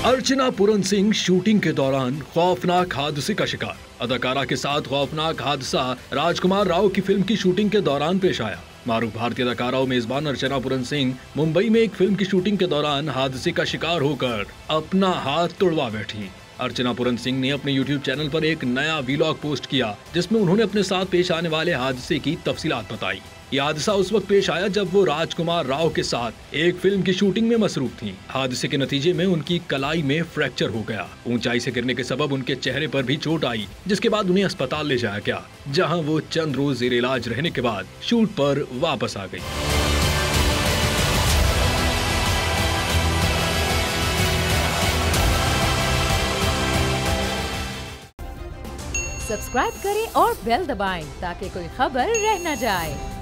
Archana Puran Singh shooting के दौरान खौफनाक हादसे का शिकार। अदाकारा के साथ खौफनाक हादसा राजकुमार राव की फिल्म की शूटिंग के दौरान पेश आया। मारूफ भारतीय अदाकारा और मेजबान अर्चना पूरन सिंह मुंबई में एक फिल्म की शूटिंग के दौरान हादसे का शिकार होकर अपना हाथ तुड़वा बैठी। अर्चना पूरन सिंह ने अपने YouTube चैनल पर एक नया वीलॉग पोस्ट किया, जिसमें उन्होंने अपने साथ पेश आने वाले हादसे की तफसीलात बताई। ये हादसा उस वक्त पेश आया जब वो राजकुमार राव के साथ एक फिल्म की शूटिंग में मसरूफ थीं। हादसे के नतीजे में उनकी कलाई में फ्रैक्चर हो गया। ऊंचाई से गिरने के सबब उनके चेहरे पर भी चोट आई, जिसके बाद उन्हें अस्पताल ले जाया गया, जहां वो चंद रोज जेर इलाज रहने के बाद शूट पर वापस आ गई। सब्सक्राइब करें और बेल दबाएं ताकि कोई खबर रह न जाए।